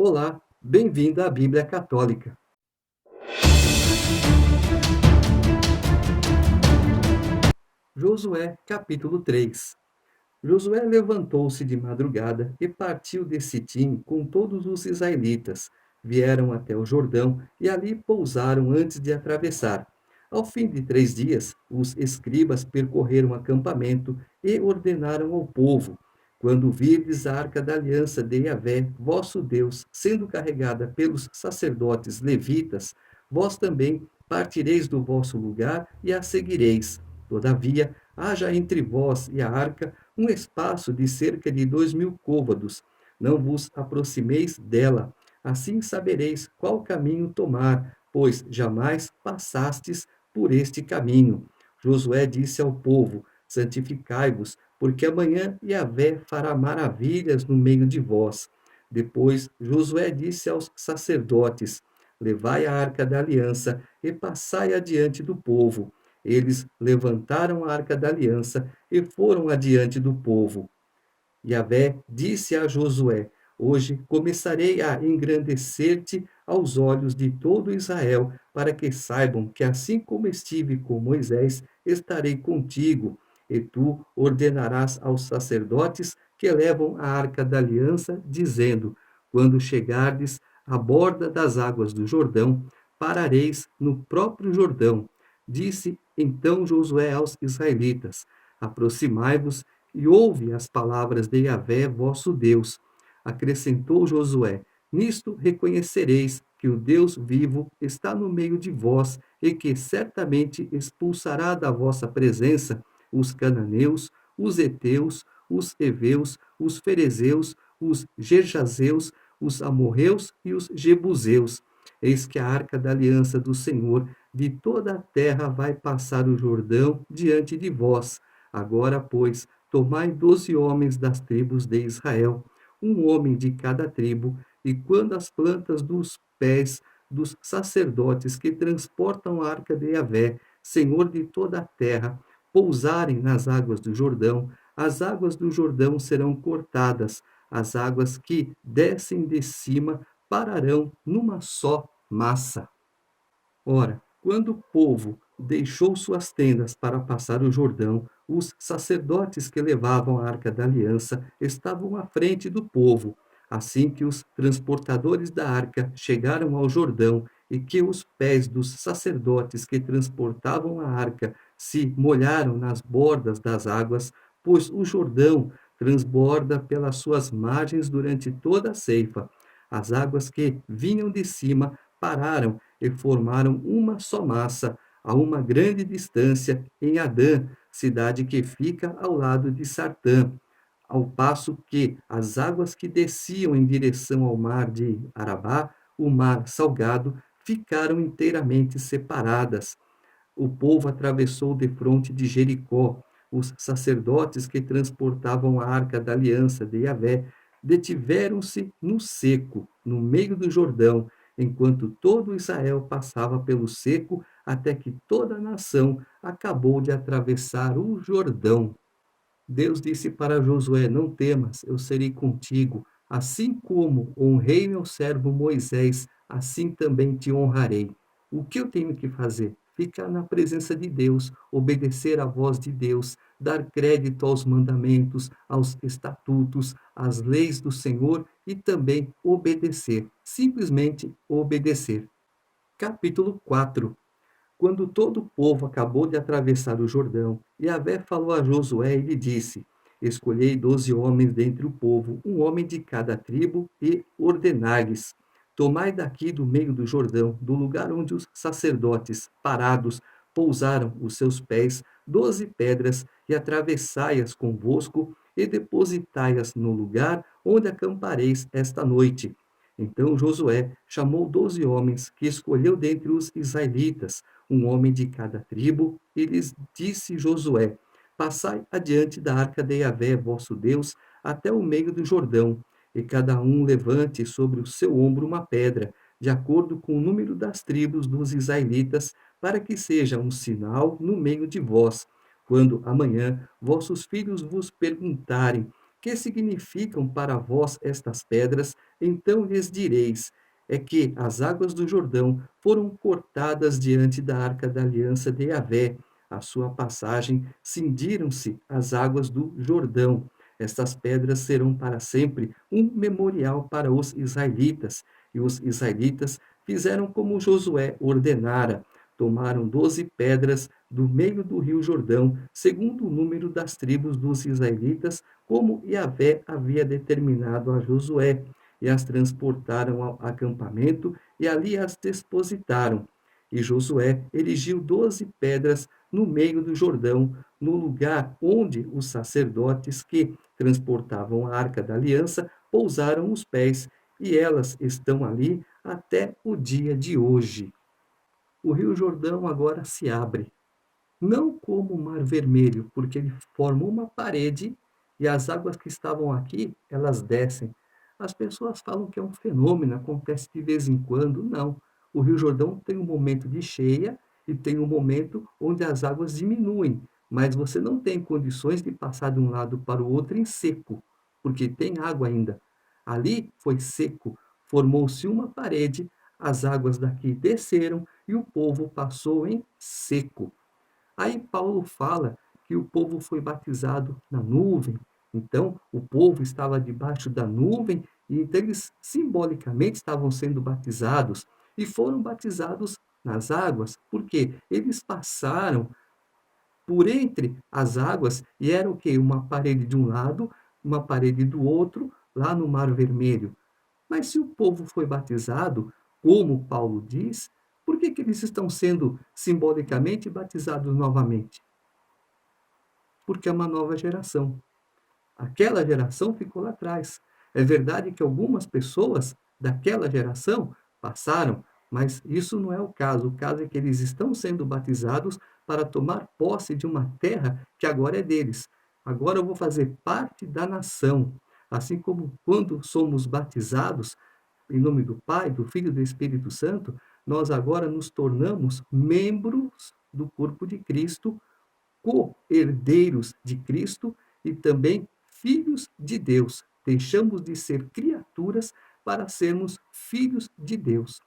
Olá, bem-vindo à Bíblia Católica. Josué, capítulo 3. Josué levantou-se de madrugada e partiu de Sitim com todos os israelitas. Vieram até o Jordão e ali pousaram antes de atravessar. Ao fim de 3 dias, os escribas percorreram o acampamento e ordenaram ao povo: quando virdes a arca da aliança de Yahvé, vosso Deus, sendo carregada pelos sacerdotes levitas, vós também partireis do vosso lugar e a seguireis. Todavia, haja entre vós e a arca um espaço de cerca de 2000 côvados. Não vos aproximeis dela. Assim sabereis qual caminho tomar, pois jamais passastes por este caminho. Josué disse ao povo: santificai-vos, porque amanhã Yahvé fará maravilhas no meio de vós. Depois Josué disse aos sacerdotes: levai a arca da aliança e passai adiante do povo. Eles levantaram a arca da aliança e foram adiante do povo. Yahvé disse a Josué: hoje começarei a engrandecer-te aos olhos de todo Israel, para que saibam que assim como estive com Moisés, estarei contigo. E tu ordenarás aos sacerdotes que levam a arca da aliança, dizendo: quando chegardes à borda das águas do Jordão, parareis no próprio Jordão. Disse então Josué aos israelitas: aproximai-vos e ouve as palavras de Yahvé, vosso Deus. Acrescentou Josué: nisto reconhecereis que o Deus vivo está no meio de vós e que certamente expulsará da vossa presença os cananeus, os heteus, os heveus, os ferezeus, os gerjazeus, os amorreus e os jebuseus. Eis que a arca da aliança do Senhor de toda a terra vai passar o Jordão diante de vós. Agora, pois, tomai 12 homens das tribos de Israel, um homem de cada tribo, e quando as plantas dos pés dos sacerdotes que transportam a arca de Yahvé, Senhor de toda a terra, pousarem nas águas do Jordão, as águas do Jordão serão cortadas, as águas que descem de cima pararão numa só massa. Ora, quando o povo deixou suas tendas para passar o Jordão, os sacerdotes que levavam a arca da aliança estavam à frente do povo. Assim que os transportadores da arca chegaram ao Jordão e que os pés dos sacerdotes que transportavam a arca se molharam nas bordas das águas, pois o Jordão transborda pelas suas margens durante toda a ceifa. As águas que vinham de cima pararam e formaram uma só massa, a uma grande distância, em Adã, cidade que fica ao lado de Sartã, ao passo que as águas que desciam em direção ao mar de Arabá, o mar salgado, ficaram inteiramente separadas. O povo atravessou defronte de Jericó. Os sacerdotes que transportavam a arca da aliança de Yahvé detiveram-se no seco, no meio do Jordão, enquanto todo Israel passava pelo seco, até que toda a nação acabou de atravessar o Jordão. Deus disse para Josué: não temas, eu serei contigo. Assim como honrei meu servo Moisés, assim também te honrarei. O que eu tenho que fazer? Ficar na presença de Deus, obedecer à voz de Deus, dar crédito aos mandamentos, aos estatutos, às leis do Senhor e também obedecer. Simplesmente obedecer. Capítulo 4. Quando todo o povo acabou de atravessar o Jordão, Yahvé falou a Josué e lhe disse: escolhei 12 homens dentre o povo, um homem de cada tribo, e ordenai-lhes: tomai daqui do meio do Jordão, do lugar onde os sacerdotes, parados, pousaram os seus pés, 12 pedras, e atravessai-as convosco, e depositai-as no lugar onde acampareis esta noite. Então Josué chamou 12 homens que escolheu dentre os israelitas, um homem de cada tribo, e lhes disse Josué: passai adiante da arca de Yahvé, vosso Deus, até o meio do Jordão, e cada um levante sobre o seu ombro uma pedra, de acordo com o número das tribos dos israelitas, para que seja um sinal no meio de vós. Quando amanhã vossos filhos vos perguntarem: Que significam para vós estas pedras? Então lhes direis: é que as águas do Jordão foram cortadas diante da arca da aliança de Yahvé. À sua passagem, cindiram-se as águas do Jordão. Estas pedras serão para sempre um memorial para os israelitas. E os israelitas fizeram como Josué ordenara. Tomaram 12 pedras do meio do rio Jordão, segundo o número das tribos dos israelitas, como Yahvé havia determinado a Josué, e as transportaram ao acampamento e ali as depositaram. E Josué erigiu 12 pedras no meio do Jordão, no lugar onde os sacerdotes que transportavam a arca da aliança pousaram os pés, e elas estão ali até o dia de hoje. O rio Jordão agora se abre, não como o Mar Vermelho, porque ele forma uma parede e as águas que estavam aqui, elas descem. As pessoas falam que é um fenômeno, acontece de vez em quando. Não. O Rio Jordão tem um momento de cheia e tem um momento onde as águas diminuem, mas você não tem condições de passar de um lado para o outro em seco, porque tem água ainda. Ali foi seco, formou-se uma parede, as águas daqui desceram e o povo passou em seco. Aí Paulo fala que o povo foi batizado na nuvem. Então, o povo estava debaixo da nuvem e então eles simbolicamente estavam sendo batizados e foram batizados nas águas, porque eles passaram por entre as águas e era o quê? Uma parede de um lado, uma parede do outro, lá no Mar Vermelho. Mas se o povo foi batizado, como Paulo diz, por que que eles estão sendo simbolicamente batizados novamente? Porque é uma nova geração. Aquela geração ficou lá atrás. É verdade que algumas pessoas daquela geração passaram, mas isso não é o caso. O caso é que eles estão sendo batizados para tomar posse de uma terra que agora é deles. Agora eu vou fazer parte da nação. Assim como quando somos batizados em nome do Pai, do Filho e do Espírito Santo, nós agora nos tornamos membros do corpo de Cristo, co-herdeiros de Cristo e também filhos de Deus. Deixamos de ser criaturas para sermos filhos de Deus.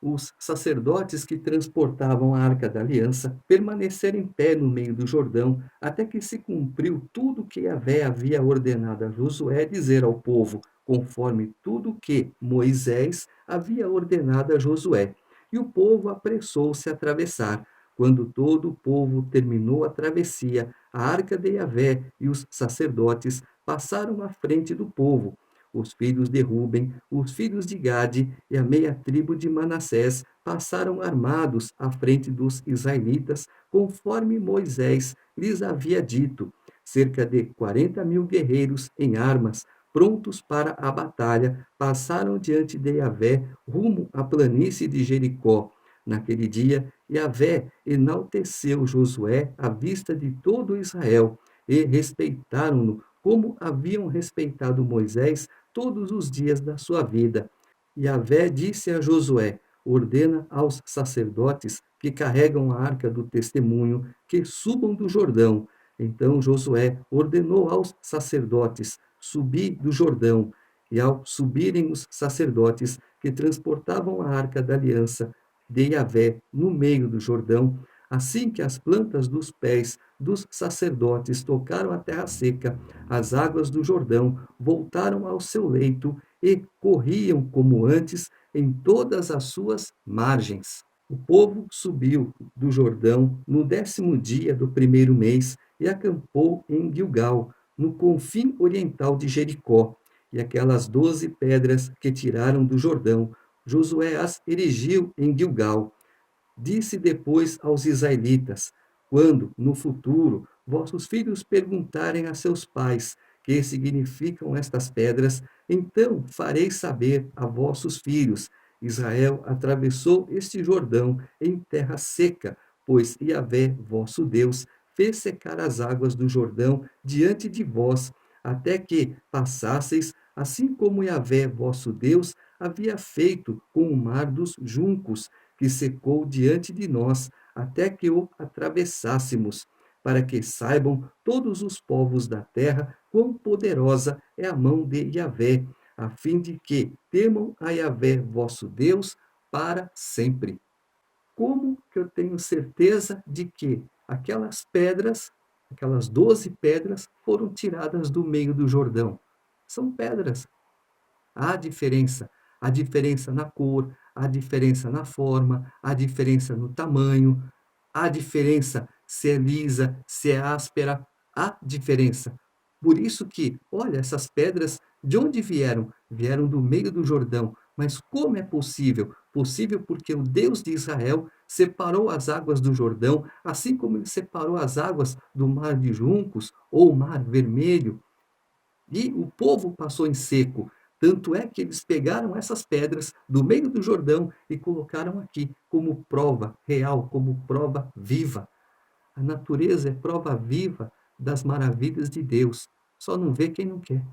Os sacerdotes que transportavam a arca da aliança permaneceram em pé no meio do Jordão, até que se cumpriu tudo que Yahvé havia ordenado a Josué dizer ao povo, conforme tudo que Moisés havia ordenado a Josué. E o povo apressou-se a atravessar. Quando todo o povo terminou a travessia, a arca de Yahvé e os sacerdotes passaram à frente do povo. Os filhos de Ruben, os filhos de Gade e a meia tribo de Manassés passaram armados à frente dos israelitas, conforme Moisés lhes havia dito. Cerca de 40.000 guerreiros em armas, prontos para a batalha, passaram diante de Yahvé rumo à planície de Jericó. Naquele dia, Yahvé enalteceu Josué à vista de todo Israel, e respeitaram-no como haviam respeitado Moisés todos os dias da sua vida. Yahvé disse a Josué: ordena aos sacerdotes que carregam a arca do testemunho que subam do Jordão. Então Josué ordenou aos sacerdotes: subi do Jordão. E ao subirem os sacerdotes que transportavam a arca da aliança de Yahvé no meio do Jordão, assim que as plantas dos pés dos sacerdotes tocaram a terra seca, as águas do Jordão voltaram ao seu leito e corriam como antes em todas as suas margens. O povo subiu do Jordão no 10º dia do primeiro mês e acampou em Gilgal, no confim oriental de Jericó. E aquelas 12 pedras que tiraram do Jordão, Josué as erigiu em Gilgal. Disse depois aos israelitas: quando, no futuro, vossos filhos perguntarem a seus pais que significam estas pedras, então farei saber a vossos filhos: Israel atravessou este Jordão em terra seca, pois Yahvé, vosso Deus, fez secar as águas do Jordão diante de vós, até que passasseis, assim como Yahvé, vosso Deus, havia feito com o mar dos juncos, que secou diante de nós, até que o atravessássemos. para que saibam todos os povos da terra quão poderosa é a mão de Yahvé, a fim de que temam a Yahvé vosso Deus para sempre. Como que eu tenho certeza de que aquelas pedras, aquelas 12 pedras, foram tiradas do meio do Jordão? São pedras. Há diferença na cor, há diferença na forma, há diferença no tamanho, há diferença se é lisa, se é áspera, há diferença. Por isso que, olha, essas pedras, de onde vieram? Vieram do meio do Jordão. Mas como é possível? Possível porque o Deus de Israel separou as águas do Jordão, assim como ele separou as águas do mar de juncos ou o mar vermelho, e o povo passou em seco. Tanto é que eles pegaram essas pedras do meio do Jordão e colocaram aqui como prova real, como prova viva. A natureza é prova viva das maravilhas de Deus. Só não vê quem não quer.